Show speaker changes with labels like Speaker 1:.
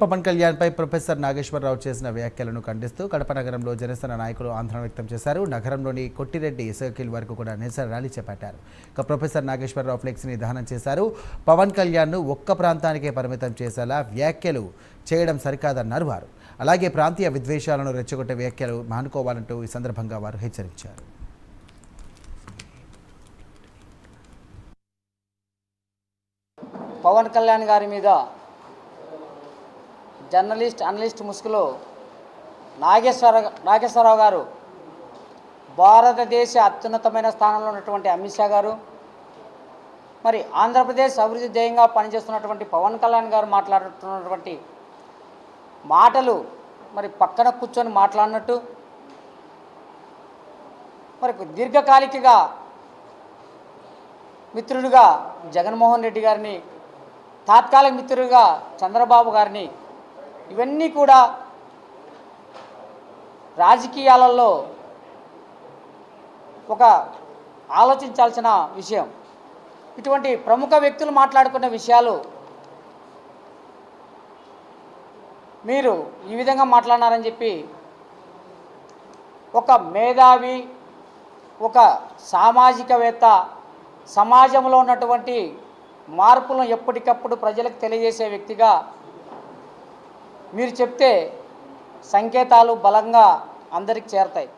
Speaker 1: పవన్ కళ్యాణ్ పై professor Nageswararao చేసిన వ్యాఖ్యలను ఖండిస్తూ కడప నగరంలో జనసేన నాయకులు ఆందోళన వ్యక్తం చేశారు. నగరంలోని కొట్టిరెడ్డి సర్కిల్ వరకు కూడా నిరసన ర్యాలీ చేపట్టారు. ఇక ప్రొఫెసర్ నాగేశ్వరరావు ఫ్లెక్సీని దహనం చేశారు. పవన్ కళ్యాణ్ను ఒక్క ప్రాంతానికే పరిమితం చేసేలా వ్యాఖ్యలు చేయడం సరికాదన్నారు వారు. అలాగే ప్రాంతీయ విద్వేషాలను రెచ్చగొట్టే వ్యాఖ్యలు మానుకోవాలంటూ ఈ సందర్భంగా వారు హెచ్చరించారు.
Speaker 2: పవన్ కళ్యాణ్ గారి మీద జర్నలిస్ట్ అనలిస్ట్ ముసుగులో నాగేశ్వరరావు గారు, భారతదేశ అత్యున్నతమైన స్థానంలో ఉన్నటువంటి అమిత్ షా గారు, మరి ఆంధ్రప్రదేశ్ అభివృద్ధి ధ్యేయంగా పనిచేస్తున్నటువంటి పవన్ కళ్యాణ్ గారు మాట్లాడుతున్నటువంటి మాటలు మరి పక్కన కూర్చొని మాట్లాడినట్టు, మరి దీర్ఘకాలికగా మిత్రుడిగా జగన్మోహన్ రెడ్డి గారిని, తాత్కాలిక మిత్రుడిగా చంద్రబాబు గారిని, ఇవన్నీ కూడా రాజకీయాలలో ఒక ఆలోచించాల్సిన విషయం. ఇటువంటి ప్రముఖ వ్యక్తులు మాట్లాడుకున్న విషయాలు మీరు ఈ విధంగా మాట్లాడినారని చెప్పి ఒక మేధావి, ఒక సామాజికవేత్త, సమాజంలో ఉన్నటువంటి మార్పులను ఎప్పటికప్పుడు ప్రజలకు తెలియజేసే వ్యక్తిగా మీరు చెప్తే సంకేతాలు బలంగా అందరికి చేరతాయి.